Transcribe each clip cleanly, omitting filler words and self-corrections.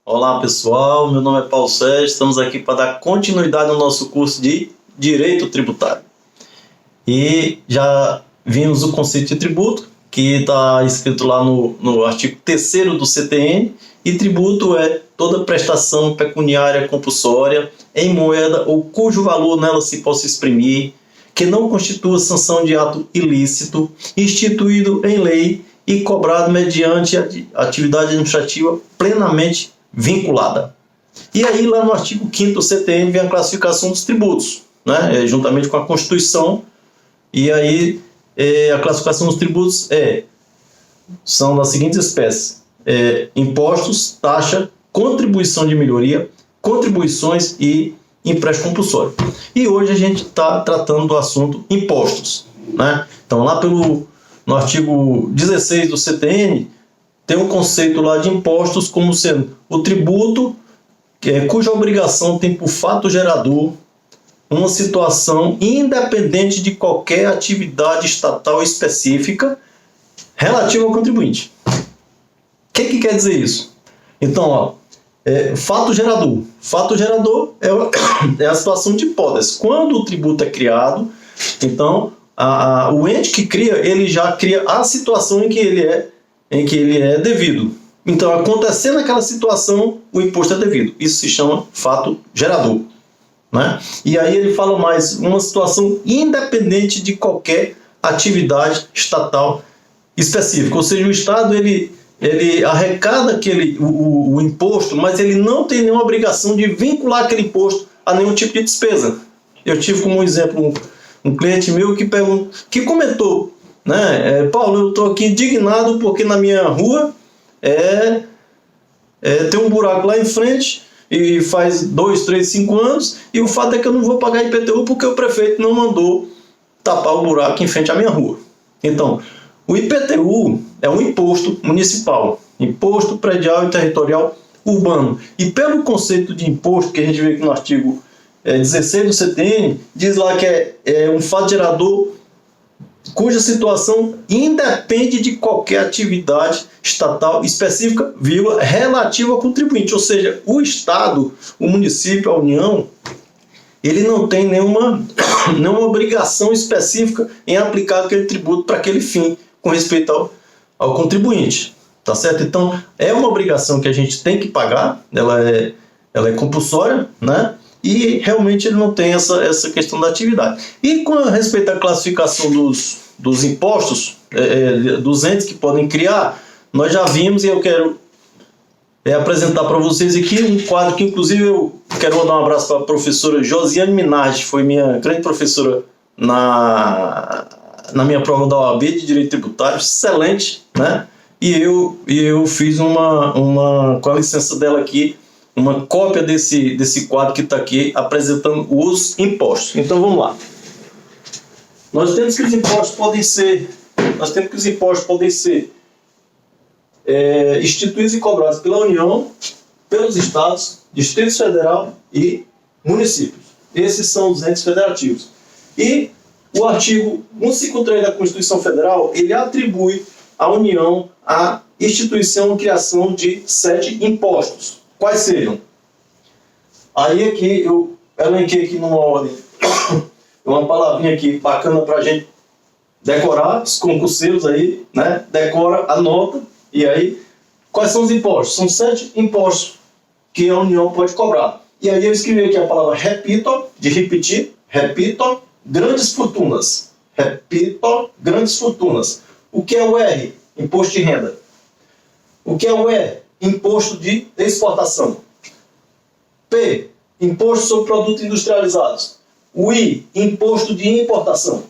Olá pessoal, meu nome é Paulo Sérgio, estamos aqui para dar continuidade ao nosso curso de Direito Tributário. E já vimos o conceito de tributo, que está escrito lá no artigo 3º do CTN, e tributo é toda prestação pecuniária compulsória em moeda ou cujo valor nela se possa exprimir, que não constitua sanção de ato ilícito, instituído em lei e cobrado mediante atividade administrativa plenamente vinculada. E aí, lá no artigo 5º do CTN, vem a classificação dos tributos, né? Juntamente com a Constituição. E aí, a classificação dos tributos são das seguintes espécies: impostos, taxa, contribuição de melhoria, contribuições e empréstimo compulsório. E hoje a gente está tratando do assunto impostos, né? Então, lá no artigo 16 do CTN, tem um conceito lá de impostos como sendo o tributo cuja obrigação tem por fato gerador uma situação independente de qualquer atividade estatal específica relativa ao contribuinte. O que quer dizer isso? Então, fato gerador. Fato gerador é a situação de hipótese. Quando o tributo é criado, então o ente que cria, ele já cria a situação em que ele é devido. Então, acontecendo aquela situação, o imposto é devido. Isso se chama fato gerador, né? E aí ele fala mais, uma situação independente de qualquer atividade estatal específica. Ou seja, o Estado ele arrecada o imposto, mas ele não tem nenhuma obrigação de vincular aquele imposto a nenhum tipo de despesa. Eu tive como exemplo um cliente meu que comentou, né? Paulo, eu estou aqui indignado porque na minha rua tem um buraco lá em frente e faz 2, 3, 5 anos, e o fato é que eu não vou pagar IPTU porque o prefeito não mandou tapar o buraco em frente à minha rua. Então, o IPTU é um imposto municipal, imposto predial e territorial urbano. E pelo conceito de imposto que a gente vê aqui no artigo 16 do CTN, diz lá que é um fato gerador cuja situação independe de qualquer atividade estatal específica, relativa ao contribuinte. Ou seja, o Estado, o município, a União, ele não tem nenhuma obrigação específica em aplicar aquele tributo para aquele fim, com respeito ao contribuinte. Tá certo? Então, é uma obrigação que a gente tem que pagar, ela é compulsória, né? E realmente ele não tem essa questão da atividade. E com respeito à classificação dos impostos, dos entes que podem criar, nós já vimos, e eu quero apresentar para vocês aqui um quadro que, inclusive, eu quero mandar um abraço para a professora Josiane Minardi, foi minha grande professora na minha prova da OAB de Direito Tributário, excelente, né? E eu fiz com a licença dela aqui, uma cópia desse quadro que está aqui apresentando os impostos. Então vamos lá. Nós temos que os impostos podem ser instituídos e cobrados pela União, pelos estados, Distrito Federal e municípios. Esses são os entes federativos. E o artigo 153 da Constituição Federal, ele atribui à União a instituição e criação de 7 impostos. Quais seriam? Aí aqui eu elenquei aqui numa ordem uma palavrinha aqui bacana para a gente decorar, os concurseiros aí, né? Decora, anota, e aí quais são os impostos? São 7 impostos que a União pode cobrar. E aí eu escrevi aqui a palavra repito, de repetir, repito, grandes fortunas. Repito, grandes fortunas. O que é o R? Imposto de renda. O que é o E? Imposto de exportação. P, imposto sobre produtos industrializados. O I, imposto de importação.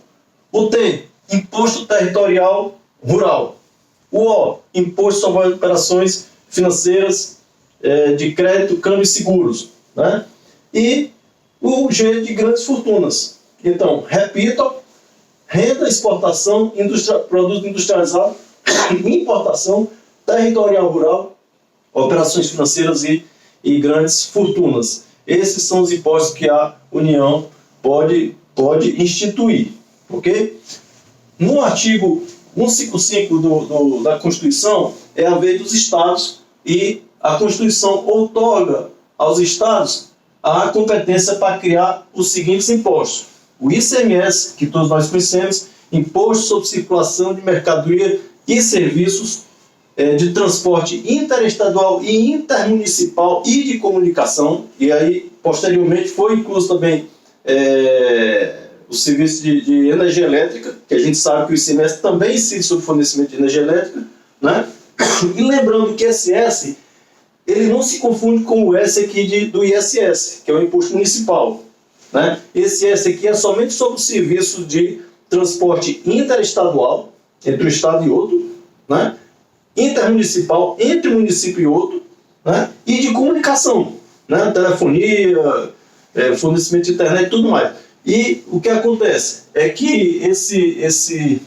O T, imposto territorial rural. O O, imposto sobre operações financeiras de crédito, câmbio e seguros, né? E o G, de grandes fortunas. Então, repito, renda, exportação, produto industrializado, importação, territorial rural, operações financeiras e grandes fortunas. Esses são os impostos que a União pode instituir, ok? No artigo 155 da Constituição, é a vez dos estados e a Constituição outorga aos estados a competência para criar os seguintes impostos. O ICMS, que todos nós conhecemos, Imposto sobre Circulação de Mercadoria e Serviços de Transporte Interestadual e Intermunicipal e de Comunicação, e aí, posteriormente, foi incluso também o serviço de energia elétrica, que a gente sabe que o ICMS também incide sobre o fornecimento de energia elétrica, né? E lembrando que esse S, ele não se confunde com o S aqui do ISS, que é o Imposto Municipal, né? Esse S aqui é somente sobre o serviço de transporte interestadual, entre um estado e outro, né? Intermunicipal, entre um município e outro, né? E de comunicação, né? Telefonia, fornecimento de internet e tudo mais. E o que acontece é que esse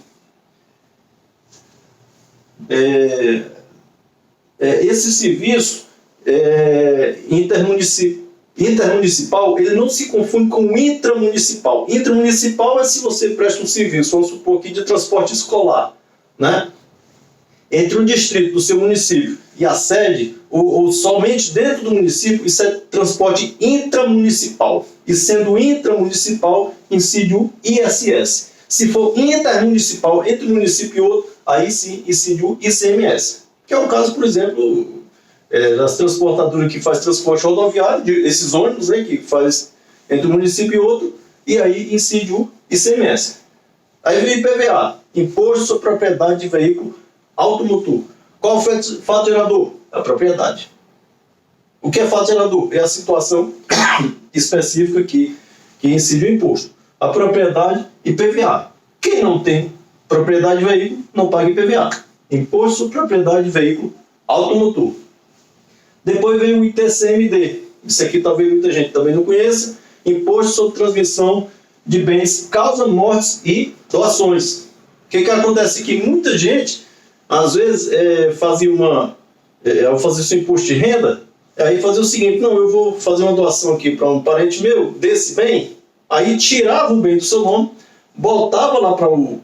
serviço intermunicipal, ele não se confunde com o intramunicipal. Intramunicipal é se você presta um serviço, vamos supor aqui, de transporte escolar, né? Entre o distrito do seu município e a sede, ou somente dentro do município, isso é transporte intramunicipal. E sendo intramunicipal, incide o ISS. Se for intermunicipal, entre um município e outro, aí sim incide o ICMS. Que é o caso, por exemplo, das transportadoras que faz transporte rodoviário, esses ônibus, né, que faz entre um município e outro, e aí incide o ICMS. Aí vem IPVA, Imposto sobre Propriedade de Veículo Automotor. Qual foi o fato gerador? A propriedade. O que é fato gerador? É a situação específica que incide o imposto. A propriedade e IPVA. Quem não tem propriedade de veículo não paga IPVA. Imposto sobre Propriedade de Veículo Automotor. Depois vem o ITCMD. Isso aqui talvez muita gente também não conheça. Imposto sobre Transmissão de Bens, Causa, Mortes e Doações. O que acontece aqui? Muita gente, às vezes, ao fazer seu imposto de renda, aí fazia o seguinte: não, eu vou fazer uma doação aqui para um parente meu desse bem, aí tirava o bem do seu nome, botava lá para o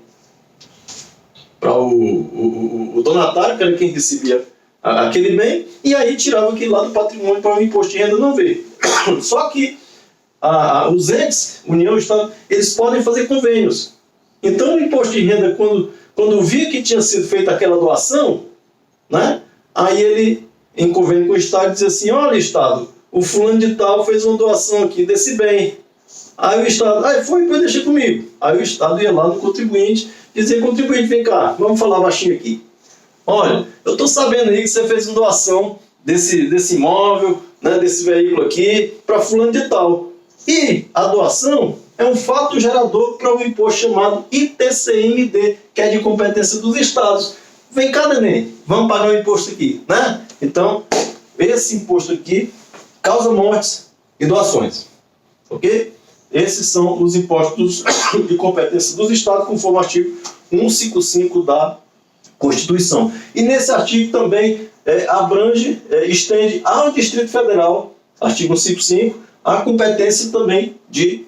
donatário, que era quem recebia aquele bem, e aí tirava aquele lá do patrimônio para o imposto de renda não ver. Só que os entes, União e Estado, eles podem fazer convênios. Então o imposto de renda, quando via que tinha sido feita aquela doação, né, aí ele, em convênio com o Estado, dizia assim: olha, Estado, o fulano de tal fez uma doação aqui desse bem. Aí o Estado, foi, depois deixa comigo. Aí o Estado ia lá no contribuinte, dizia: contribuinte, vem cá, vamos falar baixinho aqui. Olha, eu estou sabendo aí que você fez uma doação desse imóvel, né, desse veículo aqui, para fulano de tal. E a doação é um fato gerador para um imposto chamado ITCMD, que é de competência dos estados. Vem cá, neném, vamos pagar o imposto aqui, né? Então, esse imposto aqui causa mortes e doações, ok? Esses são os impostos de competência dos estados, conforme o artigo 155 da Constituição. E nesse artigo também estende ao Distrito Federal, artigo 155, a competência também de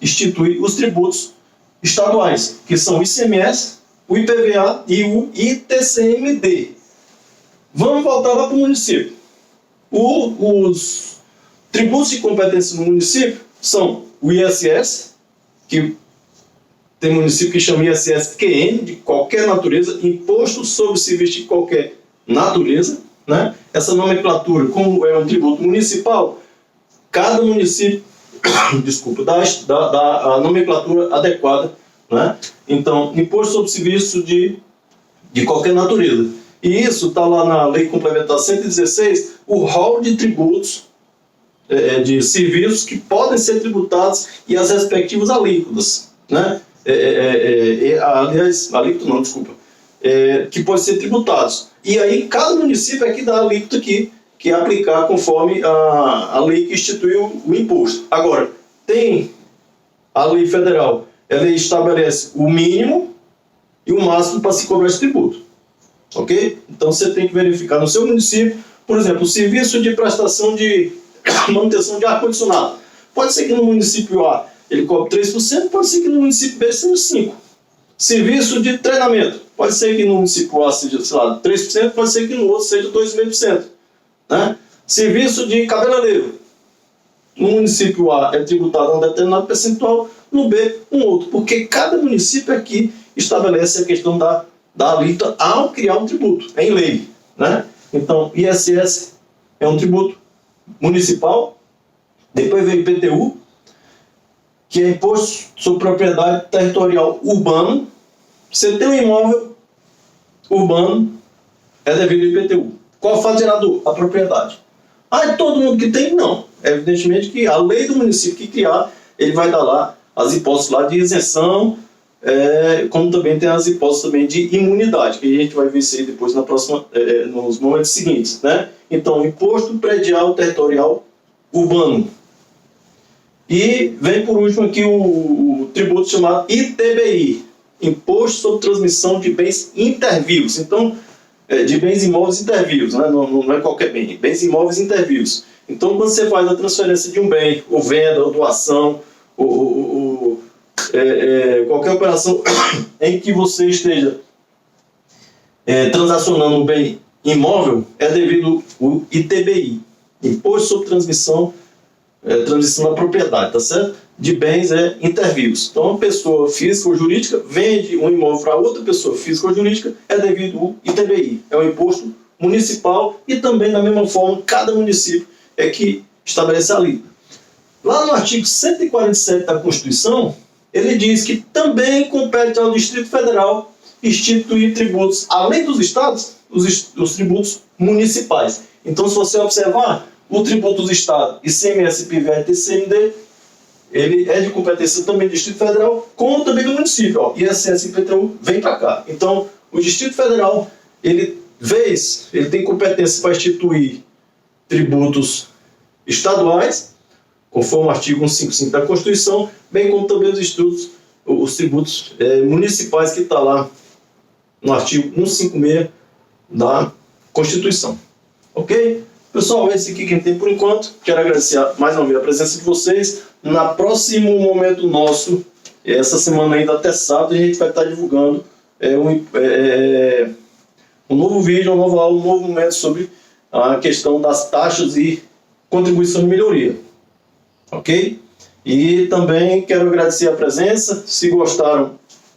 instituir os tributos estaduais, que são o ICMS, o IPVA e o ITCMD. Vamos voltar lá para o município. Os tributos de competência no município são o ISS, que tem município que chama ISS-QN, de qualquer natureza, Imposto sobre Serviço de Qualquer Natureza, né? Essa nomenclatura, como é um tributo municipal, cada município dá a nomenclatura adequada, né? Então, Imposto sobre Serviço de qualquer natureza. E isso está lá na Lei Complementar 116, o rol de tributos de serviços que podem ser tributados e as respectivas alíquotas, né? Aliás, alíquota não, desculpa, que podem ser tributados. E aí cada município é que dá a alíquota que é aplicar conforme a lei que instituiu o imposto. Agora, tem a lei federal, ela estabelece o mínimo e o máximo para se cobrar esse tributo. Ok? Então você tem que verificar no seu município, por exemplo, o serviço de prestação de manutenção de ar-condicionado. Pode ser que no município A ele cobre 3%, pode ser que no município B seja 5%. Serviço de treinamento. Pode ser que no município A seja, 3%, pode ser que no outro seja 2,5%. né? Serviço de cabeleireiro. No município A é tributado um determinado percentual, no B um outro, porque cada município aqui estabelece a questão da alíquota ao criar um tributo, em lei, né? Então, ISS é um tributo municipal, depois vem IPTU, que é Imposto sobre Propriedade Territorial Urbano. Você tem um imóvel urbano, é devido ao IPTU. Qual faz gerador? A propriedade. Ah, todo mundo que tem? Não. Evidentemente que a lei do município que criar, ele vai dar lá as hipóteses lá de isenção, como também tem as hipóteses também de imunidade, que a gente vai ver isso aí depois nos momentos seguintes, né? Então, Imposto Predial Territorial Urbano. E vem por último aqui o tributo chamado ITBI, Imposto sobre Transmissão de Bens Intervivos. Então, de bens imóveis intervivos, né? Não é qualquer bem, bens imóveis intervivos. Então, quando você faz a transferência de um bem, ou venda, ou doação, qualquer operação em que você esteja transacionando um bem imóvel, é devido ao ITBI, Imposto sobre Transmissão da Propriedade, tá certo? De bens intervivos. Então, uma pessoa física ou jurídica vende um imóvel para outra pessoa física ou jurídica, é devido ao ITBI. É um imposto municipal e também, da mesma forma, cada município é que estabelece a alíquota. Lá no artigo 147 da Constituição, ele diz que também compete ao Distrito Federal instituir tributos, além dos estados, os tributos municipais. Então, se você observar, o tributo dos estados, ICMS, IPVA e TCMD, ele é de competência também do Distrito Federal, como também do município. Ó, ISS e IPTU vem para cá. Então, o Distrito Federal, ele tem competência para instituir tributos estaduais, conforme o artigo 155 da Constituição, bem como também os tributos municipais que está lá no artigo 156 da Constituição. Ok? Pessoal, esse aqui que a gente tem por enquanto. Quero agradecer mais uma vez a presença de vocês. Na próximo momento nosso, essa semana ainda até sábado, a gente vai estar divulgando um novo vídeo, uma nova aula, um novo momento sobre a questão das taxas e contribuição de melhoria. Ok? E também quero agradecer a presença. Se gostaram,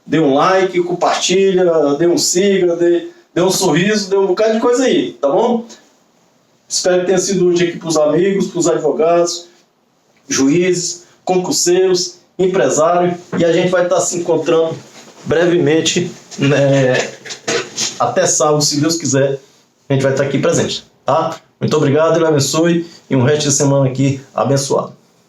dê um like, compartilha, dê um siga, dê um sorriso, dê um bocado de coisa aí, tá bom? Espero que tenha sido útil aqui para os amigos, para os advogados, juízes, concurseiros, empresários, e a gente vai estar se encontrando brevemente, até sábado, se Deus quiser, a gente vai estar aqui presente, tá? Muito obrigado, Deus abençoe, e um resto de semana aqui abençoado.